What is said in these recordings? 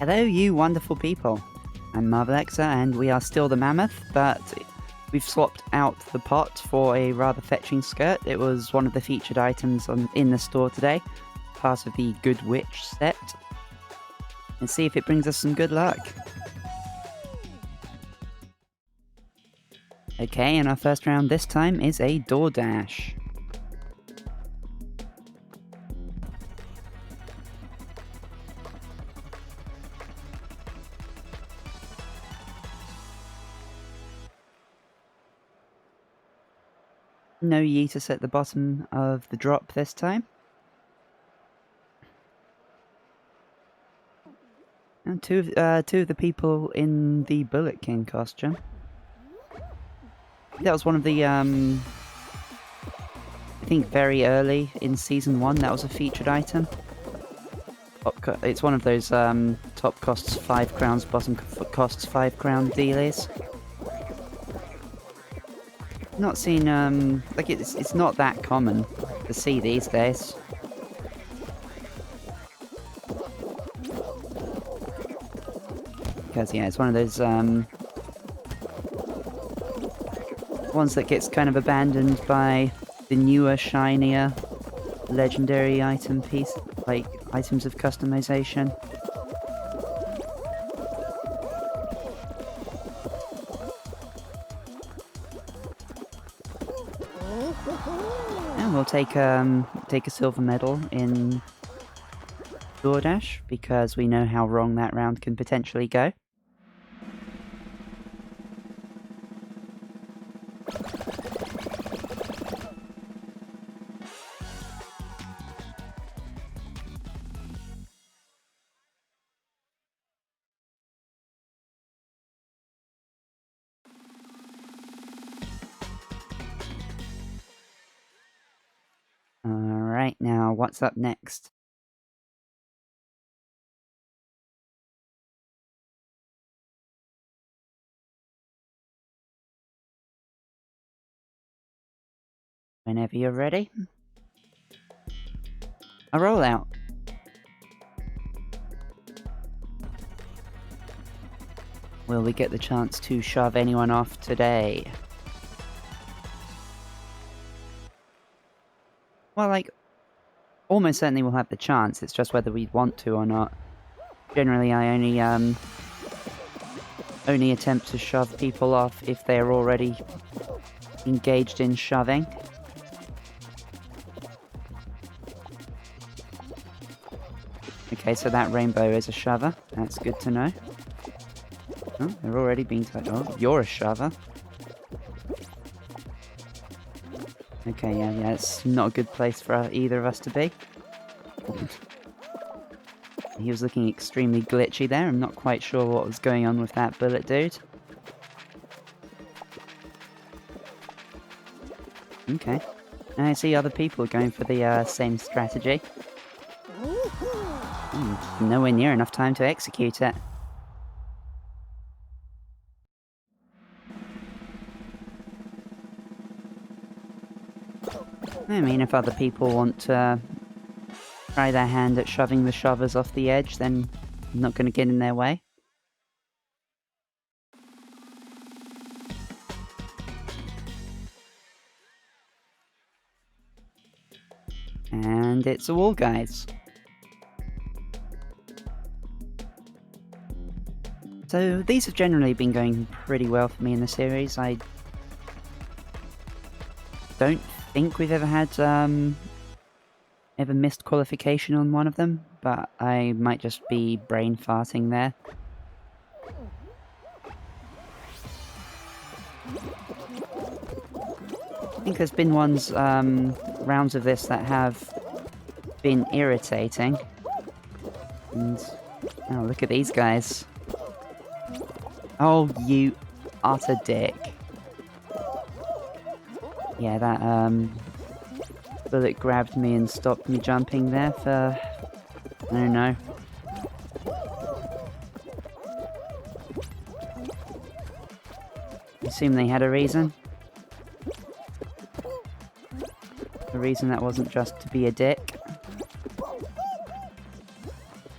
Hello, you wonderful people. I'm Marvelexa, and we are still the mammoth, but we've swapped out the pot for a rather fetching skirt. It was one of the featured items in the store today, part of the Good Witch set. Let's see if it brings us some good luck. Okay, and our first round this time is a DoorDash. No Yeetus at the bottom of the drop this time. And two of the people in the Bullet King costume. That was one of the, I think very early in Season 1, that was a featured item. It's one of those top costs 5 crowns, bottom costs 5 crown dealies. Not seen, like it's not that common to see these days. Because, yeah, it's one of those, ones that gets kind of abandoned by the newer, shinier, legendary item piece, like, items of customization. And we'll take a silver medal in DoorDash, because we know how wrong that round can potentially go. Alright, now what's up next? Whenever you're ready. A rollout. Will we get the chance to shove anyone off today? Well, like, almost certainly we'll have the chance, it's just whether we want to or not. Generally, I only attempt to shove people off if they're already engaged in shoving. Okay, so that rainbow is a shover. That's good to know. Oh, they're already being touched. Oh, you're a shover. Okay, yeah, it's not a good place for either of us to be. He was looking extremely glitchy there. I'm not quite sure what was going on with that bullet dude. Okay. I see other people going for the same strategy. Nowhere near enough time to execute it. I mean, if other people want to try their hand at shoving the shovers off the edge, then I'm not going to get in their way. And it's a wall, guys. So these have generally been going pretty well for me in the series. I don't think we've ever had ever missed qualification on one of them, but I might just be brain farting there. I think there's been rounds of this that have been irritating. And oh, look at these guys. Oh, you utter dick. Yeah, that bullet grabbed me and stopped me jumping there for, I don't know. I assume they had a reason. A reason that wasn't just to be a dick.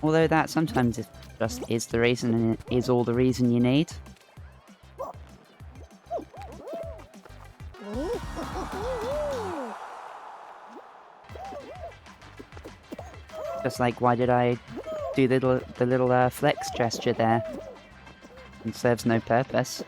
Although that sometimes just is the reason, and it is all the reason you need. Just like, why did I do the little flex gesture there? It serves no purpose.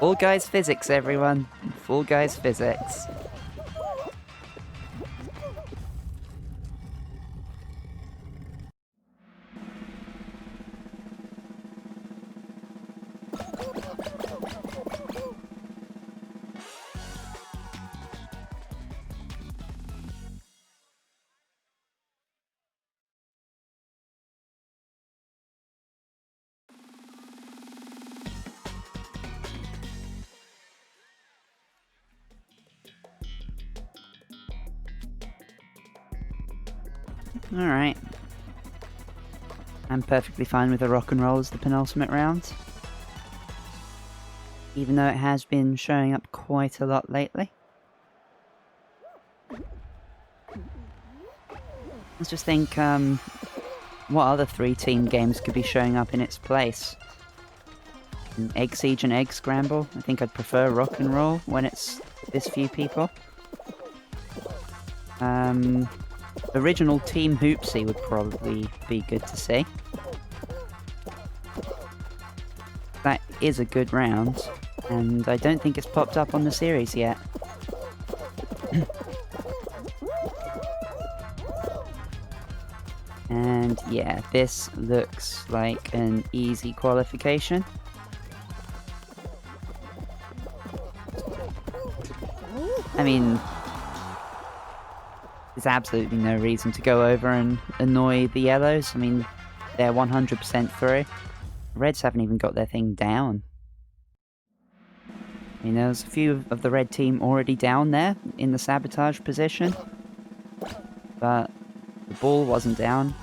Full Guys physics, everyone. Full Guys physics. Alright. I'm perfectly fine with a rock and roll as the penultimate round. Even though it has been showing up quite a lot lately. Let's just think, what other 3-team games could be showing up in its place? An Egg Siege and Egg Scramble? I think I'd prefer rock and roll when it's this few people. Original Team Hoopsie would probably be good to see. That is a good round, and I don't think it's popped up on the series yet. And yeah, this looks like an easy qualification. I mean, there's absolutely no reason to go over and annoy the yellows. I mean, they're 100% through. The reds haven't even got their thing down. I mean, there's a few of the red team already down there in the sabotage position. But the ball wasn't down.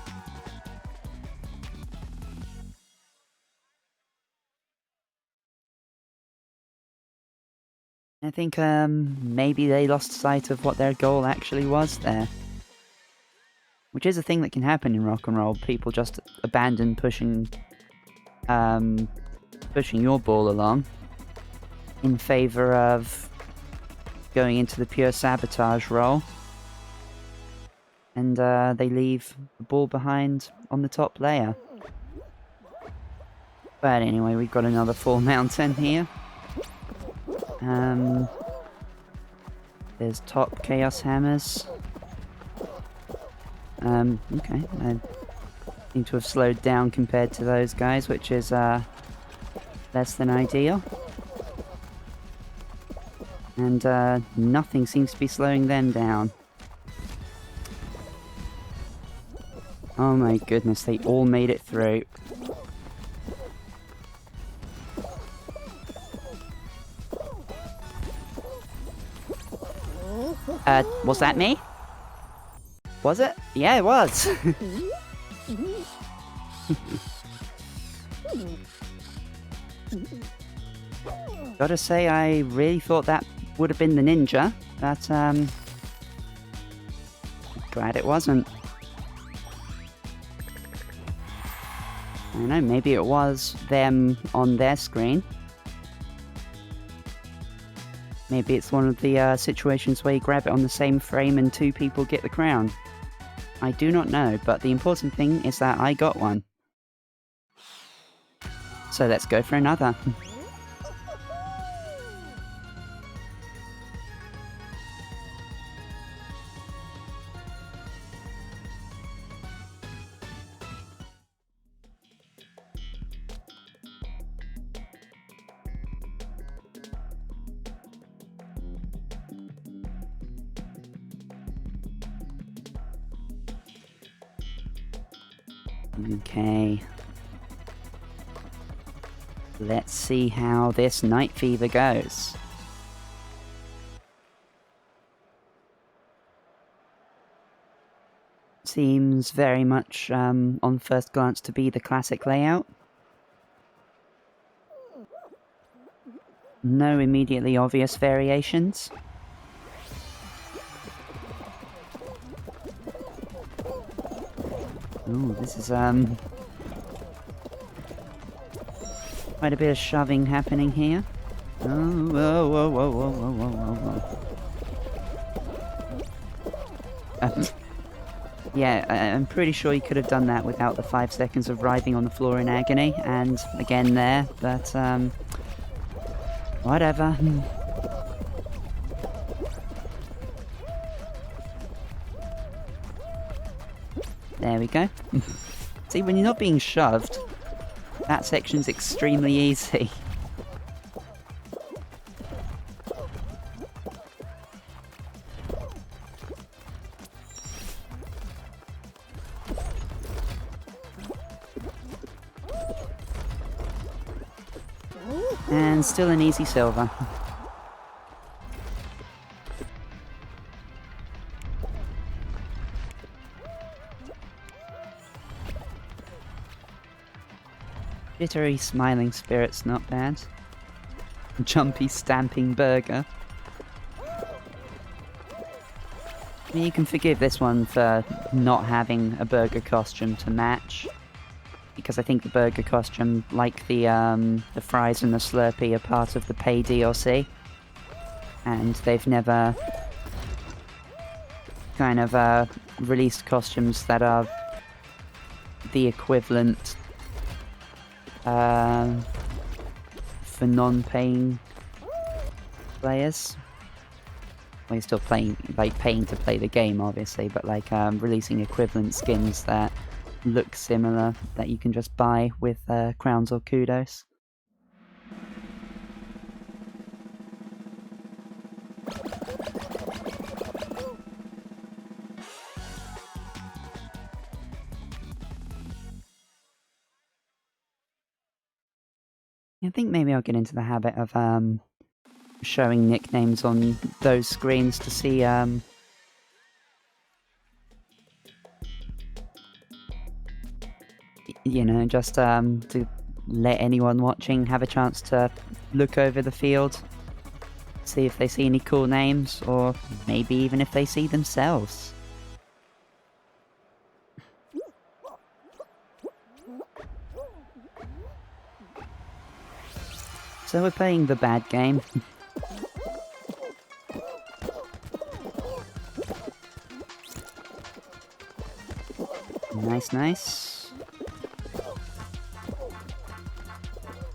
I think maybe they lost sight of what their goal actually was there. Which is a thing that can happen in rock and roll. People just abandon pushing your ball along in favor of going into the pure sabotage role. And they leave the ball behind on the top layer. But anyway, we've got another full mountain here. There's top Chaos Hammers. Okay, I seem to have slowed down compared to those guys, which is less than ideal. And nothing seems to be slowing them down. Oh my goodness, they all made it through. Was that me? Was it? Yeah, it was. Gotta say, I really thought that would have been the ninja, but glad it wasn't. I don't know, maybe it was them on their screen. Maybe it's one of the situations where you grab it on the same frame and two people get the crown. I do not know, but the important thing is that I got one. So let's go for another. Okay. Let's see how this Night Fever goes. Seems very much, on first glance, to be the classic layout. No immediately obvious variations. Ooh, this is, quite a bit of shoving happening here. Oh, whoa, whoa, whoa, whoa, whoa, whoa, whoa, whoa. Yeah, I'm pretty sure you could have done that without the 5 seconds of writhing on the floor in agony, and again there, but, whatever. There we go. See, when you're not being shoved, that section's extremely easy. And still an easy silver. Jittery smiling spirit's not bad. Jumpy stamping burger. I mean, you can forgive this one for not having a burger costume to match, because I think the burger costume, like the fries and the Slurpee, are part of the pay DLC, and they've never kind of released costumes that are the equivalent for non-paying players. Well, you're still paying to play the game, obviously, but like releasing equivalent skins that look similar that you can just buy with crowns or kudos. I think maybe I'll get into the habit of showing nicknames on those screens to see you know, just to let anyone watching have a chance to look over the field, see if they see any cool names, or maybe even if they see themselves. So we're playing the bad game. Nice, nice.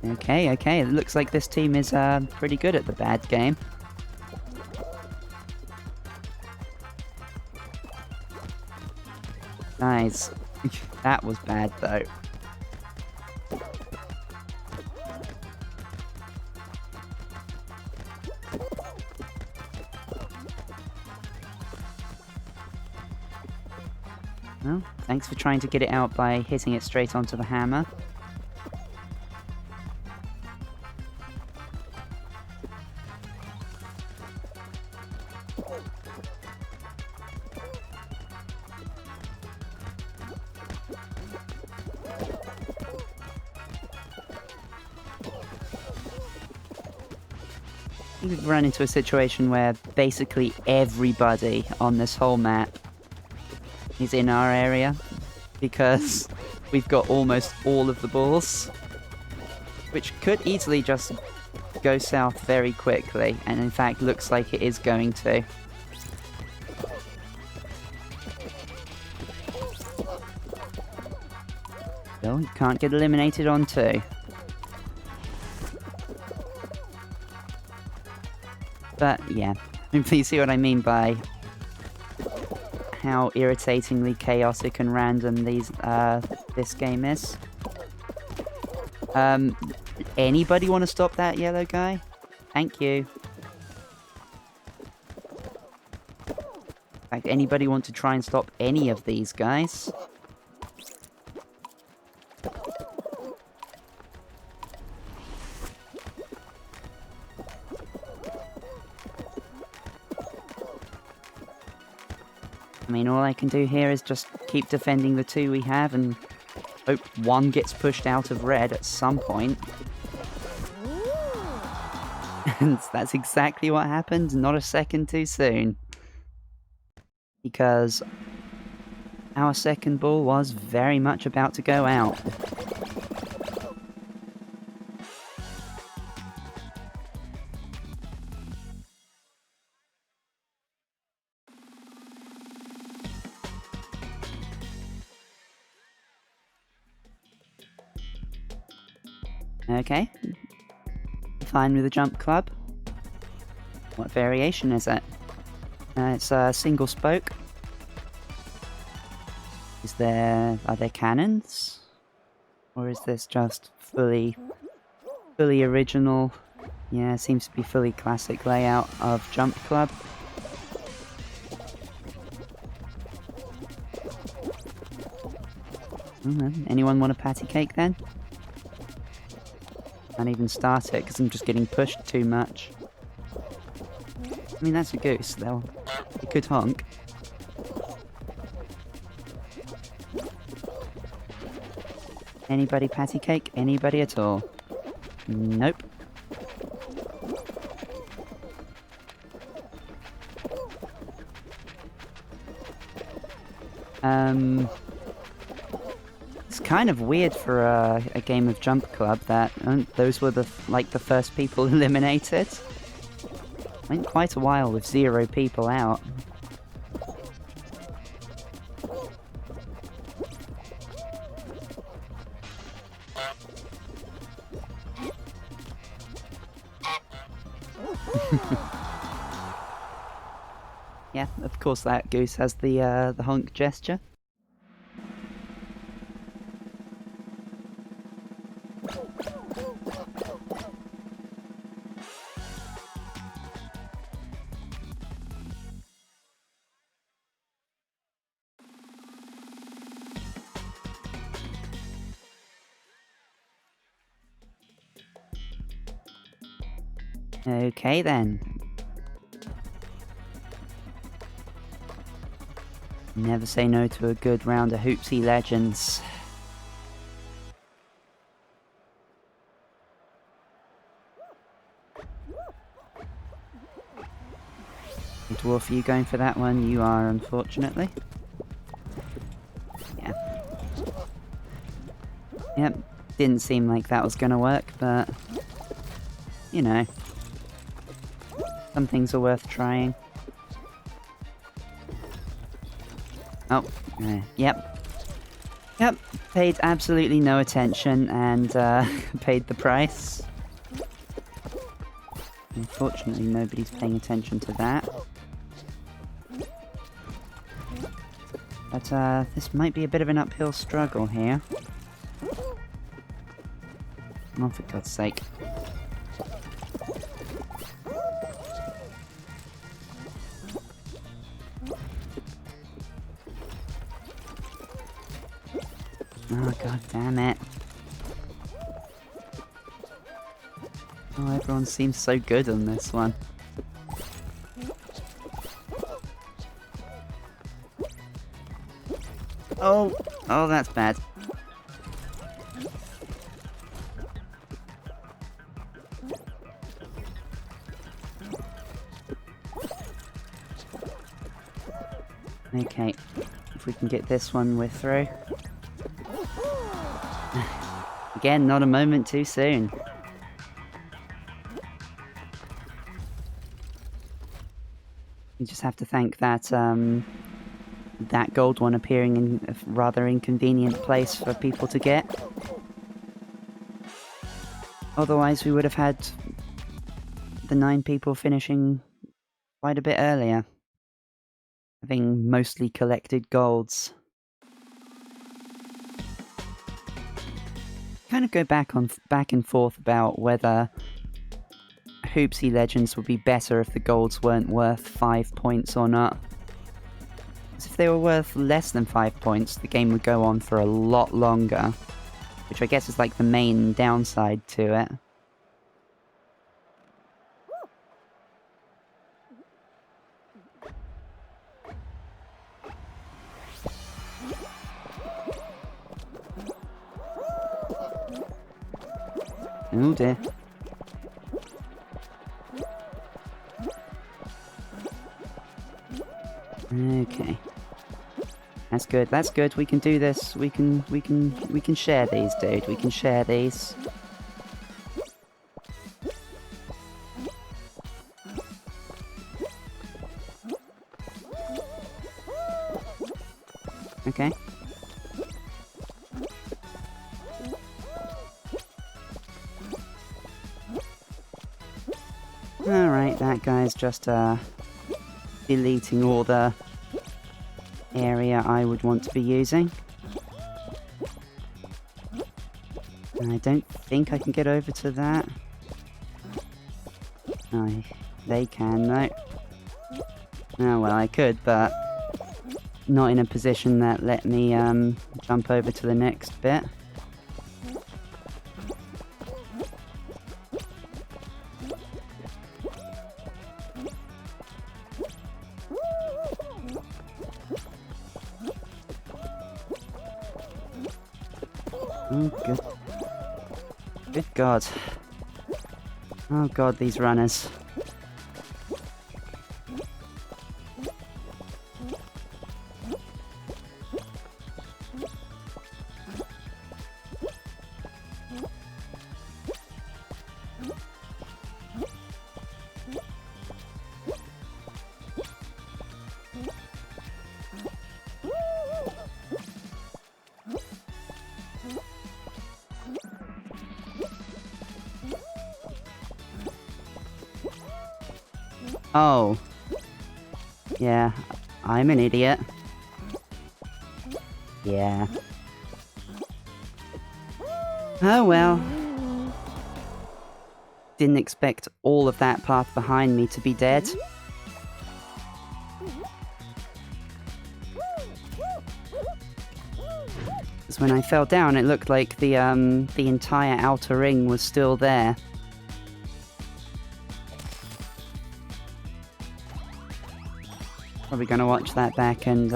Okay, it looks like this team is pretty good at the bad game. Nice. That was bad though. Well, thanks for trying to get it out by hitting it straight onto the hammer. We've run into a situation where basically everybody on this whole map is in our area, because we've got almost all of the balls, which could easily just go south very quickly, and in fact looks like it is going to. Well, you can't get eliminated on 2. But yeah, you see what I mean by how irritatingly chaotic and random this game is. Anybody want to stop that yellow guy? Thank you. In fact, anybody want to try and stop any of these guys? I mean, all I can do here is just keep defending the two we have and hope one gets pushed out of red at some point. And that's exactly what happened, not a second too soon. Because our second ball was very much about to go out. Okay. Fine with the jump club. What variation is it? It's a single spoke. Are there cannons? Or is this just fully original? Yeah, it seems to be fully classic layout of jump club. Anyone want a patty cake then? Can't even start it because I'm just getting pushed too much. I mean, that's a goose. It could honk. Anybody patty cake? Anybody at all? Nope. It's kind of weird for a game of Jump Club that those were the first people eliminated. Went quite a while with 0 people out. Yeah, of course that goose has the honk gesture. Okay then. Never say no to a good round of Hoopsy Legends. Dwarf, are you going for that one? You are, unfortunately. Yeah. Yep, didn't seem like that was gonna work, but... you know. Some things are worth trying. Oh, yep. Yep, paid absolutely no attention and paid the price. Unfortunately, nobody's paying attention to that. But this might be a bit of an uphill struggle here. Oh, for God's sake. Oh, God damn it. Oh, everyone seems so good on this one. Oh, that's bad. Okay, if we can get this one, we're through. Again, not a moment too soon. You just have to thank that, that gold one appearing in a rather inconvenient place for people to get. Otherwise, we would have had the 9 people finishing quite a bit earlier, having mostly collected golds. Kind of go back and forth about whether Hoopsy Legends would be better if the golds weren't worth 5 points or not. Because if they were worth less than 5 points, the game would go on for a lot longer, which I guess is like the main downside to it. Oh dear. Okay. That's good, that's good. We can do this. We can share these, dude. We can share these. Okay. Alright, that guy's just, deleting all the area I would want to be using. And I don't think I can get over to that. Oh, they can, though. Oh, well, I could, but not in a position that let me, jump over to the next bit. Oh, good. Good God. Oh God, these runners. Oh. Yeah, I'm an idiot. Yeah. Oh well. Didn't expect all of that path behind me to be dead. Because when I fell down, it looked like the entire outer ring was still there. Probably gonna watch that back and,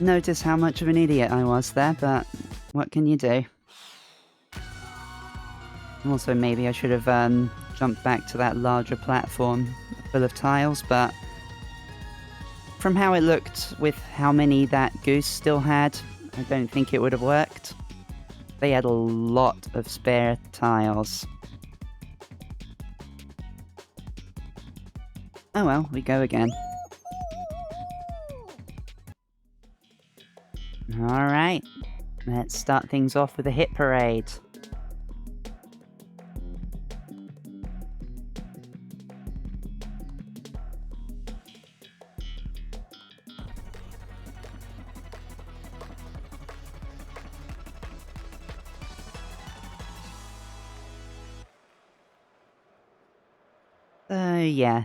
notice how much of an idiot I was there, but what can you do? Also, maybe I should have, jumped back to that larger platform full of tiles, but from how it looked with how many that goose still had, I don't think it would have worked. They had a lot of spare tiles. Oh well, we go again. Alright, let's start things off with a hit parade.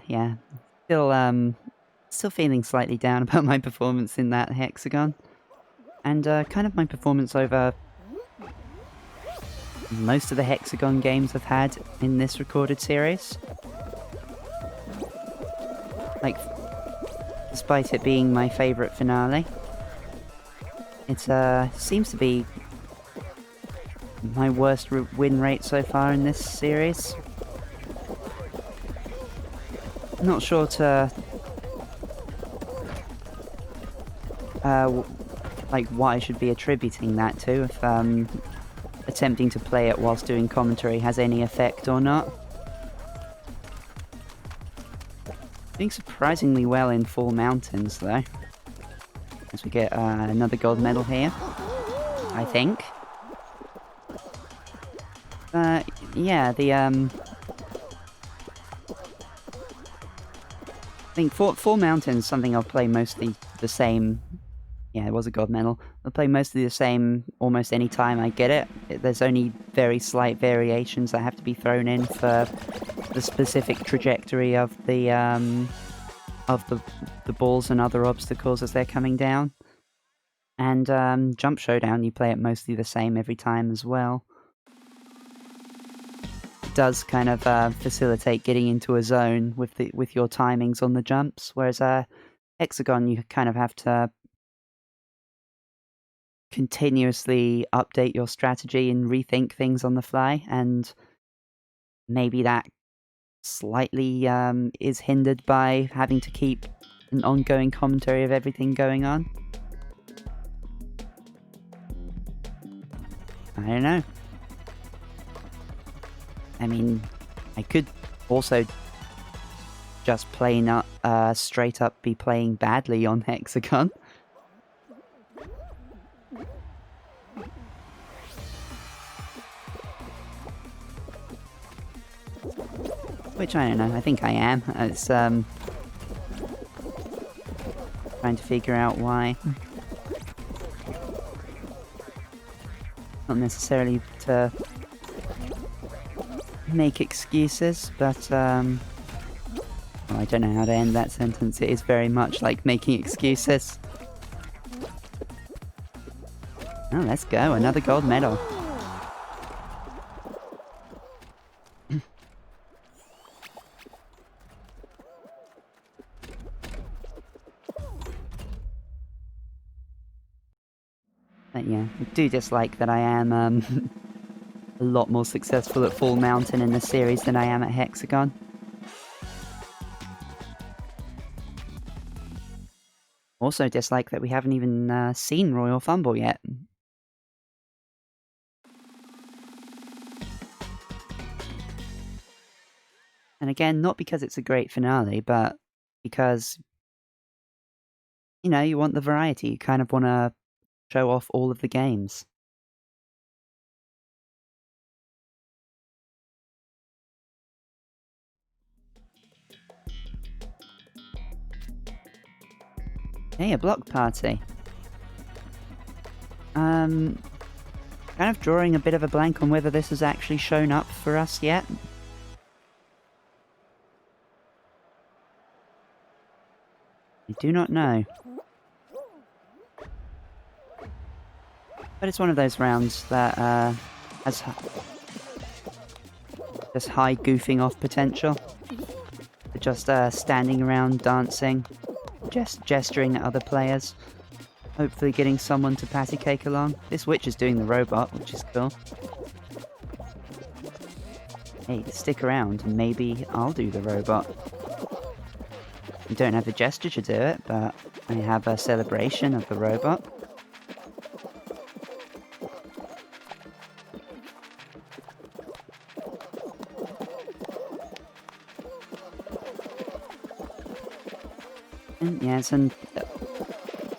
Yeah. Still feeling slightly down about my performance in that Hex-A-Gone. And, kind of my performance over most of the Hex-A-Gone games I've had in this recorded series. Like, despite it being my favourite finale, it, seems to be my worst win rate so far in this series. Not sure to like what I should be attributing that to, if attempting to play it whilst doing commentary has any effect or not. Doing surprisingly well in Fall Mountains though, as we get another gold medal here, I think. Yeah, I think Four Mountains, something I'll play mostly the same. Yeah, it was a gold medal. I'll play mostly the same almost any time I get it. There's only very slight variations that have to be thrown in for the specific trajectory of the balls and other obstacles as they're coming down. And Jump Showdown, you play it mostly the same every time as well. Does kind of facilitate getting into a zone with your timings on the jumps, whereas Hex-A-Gone you kind of have to continuously update your strategy and rethink things on the fly, and maybe that slightly is hindered by having to keep an ongoing commentary of everything going on. I don't know. I mean, I could also just plain up, straight up be playing badly on Hex-A-Gone. Which I don't know, I think I am. It's, trying to figure out why. Not necessarily to make excuses, but, well, I don't know how to end that sentence. It is very much like making excuses. Oh, let's go, another gold medal. But yeah, I do dislike that I am a lot more successful at Fall Mountain in this series than I am at Hex-A-Gone. Also dislike that we haven't even seen Royal Fumble yet. And again, not because it's a great finale, but because, you know, you want the variety. You kind of want to show off all of the games. Hey, a block party. Kind of drawing a bit of a blank on whether this has actually shown up for us yet. I do not know. But it's one of those rounds that has just high goofing off potential. Just standing around, dancing, gesturing at other players. Hopefully getting someone to patty cake along. This witch is doing the robot, which is cool. Hey, stick around and maybe I'll do the robot. I don't have the gesture to do it, but I have a celebration of the robot. And yeah, it's been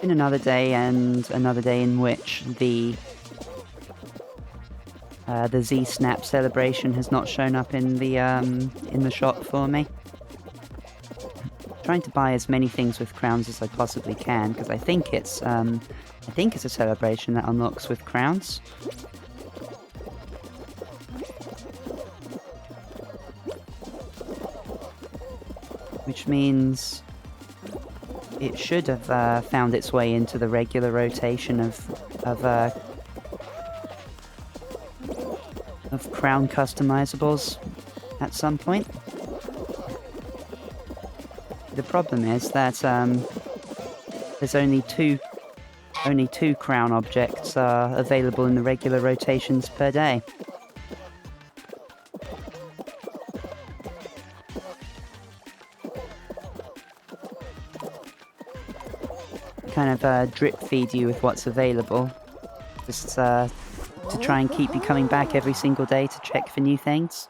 another day and another day in which the Z-Snap celebration has not shown up in the shop for me. Trying to buy as many things with crowns as I possibly can, because I think it's a celebration that unlocks with crowns. Which means it should have found its way into the regular rotation of crown customizables at some point. The problem is that there's only two crown objects available in the regular rotations per day. Kind of drip feed you with what's available, just to try and keep you coming back every single day to check for new things.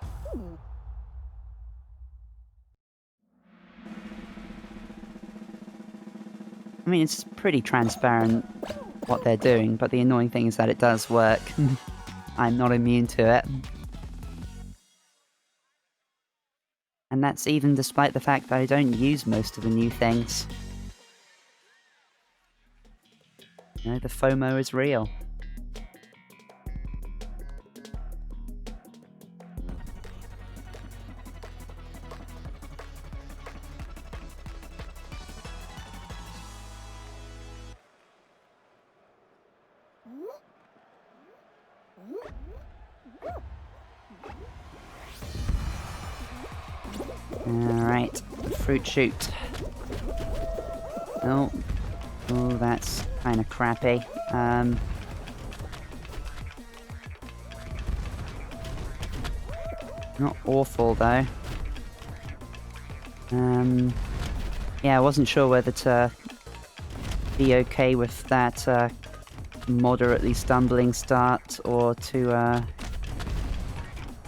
I mean, it's pretty transparent what they're doing, but the annoying thing is that it does work. I'm not immune to it. And that's even despite the fact that I don't use most of the new things. You know, the FOMO is real. Alright, fruit shoot. Oh, that's kind of crappy. Not awful, though. Yeah, I wasn't sure whether to be okay with that moderately stumbling start or to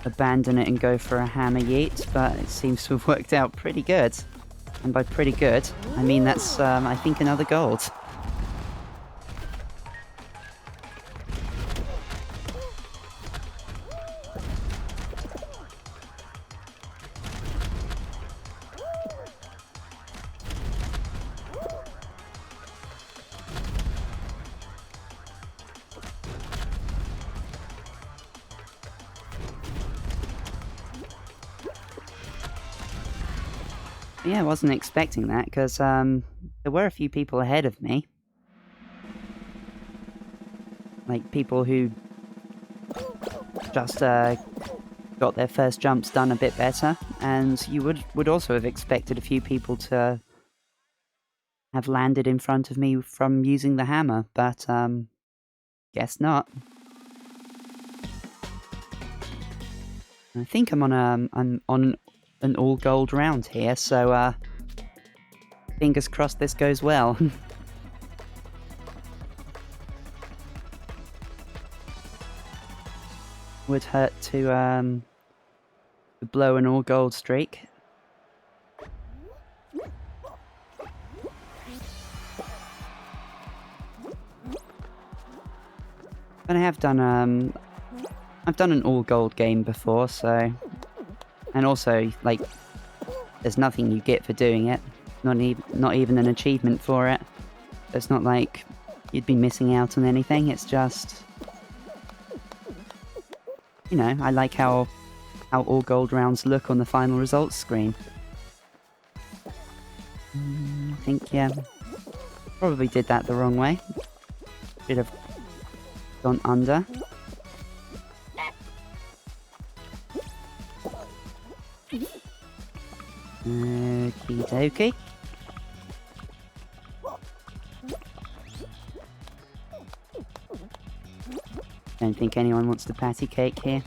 abandon it and go for a hammer yeet, but it seems to have worked out pretty good. And by pretty good, I mean that's, I think, another gold. Yeah, I wasn't expecting that, because there were a few people ahead of me. Like, people who just got their first jumps done a bit better, and you would also have expected a few people to have landed in front of me from using the hammer, but guess not. I think I'm on an all gold round here, so fingers crossed this goes well. Would hurt to blow an all gold streak. But I have done I've done an all gold game before, so, and also, like, there's nothing you get for doing it. Not even an achievement for it. It's not like you'd be missing out on anything. It's just, you know, I like how all gold rounds look on the final results screen. I think, yeah, probably did that the wrong way. Should have gone under. Okie dokie. Don't think anyone wants the patty cake here.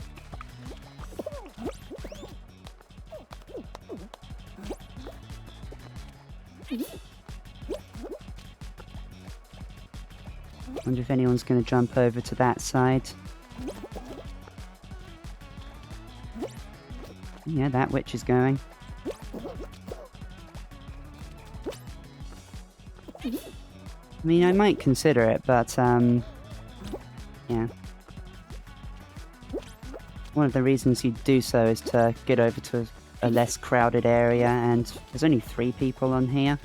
Wonder if anyone's going to jump over to that side. Yeah, that witch is going. I mean, I might consider it, but, yeah. One of the reasons you do so is to get over to a less crowded area, and there's only 3 people on here.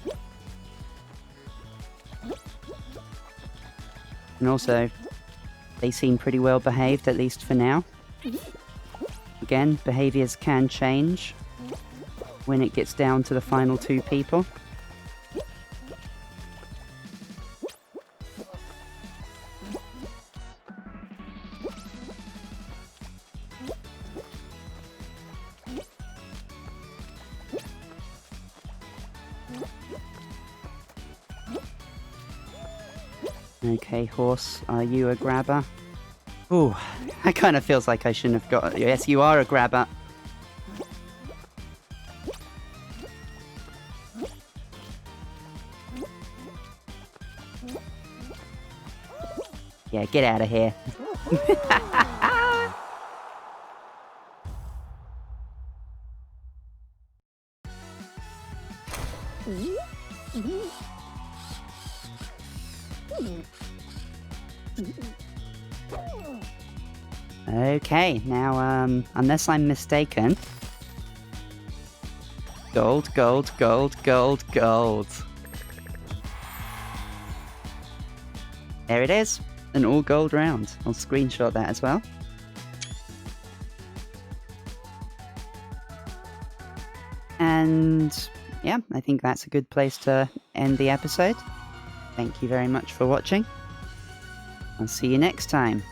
And also, they seem pretty well behaved, at least for now. Again, behaviours can change when it gets down to the final 2 people. Okay, horse, are you a grabber? Ooh, that kind of feels like I shouldn't have got... Yes, you are a grabber. Yeah, get out of here. Okay, now, unless I'm mistaken... Gold, gold, gold, gold, gold. There it is. An all gold round. I'll screenshot that as well. And yeah, I think that's a good place to end the episode. Thank you very much for watching. I'll see you next time.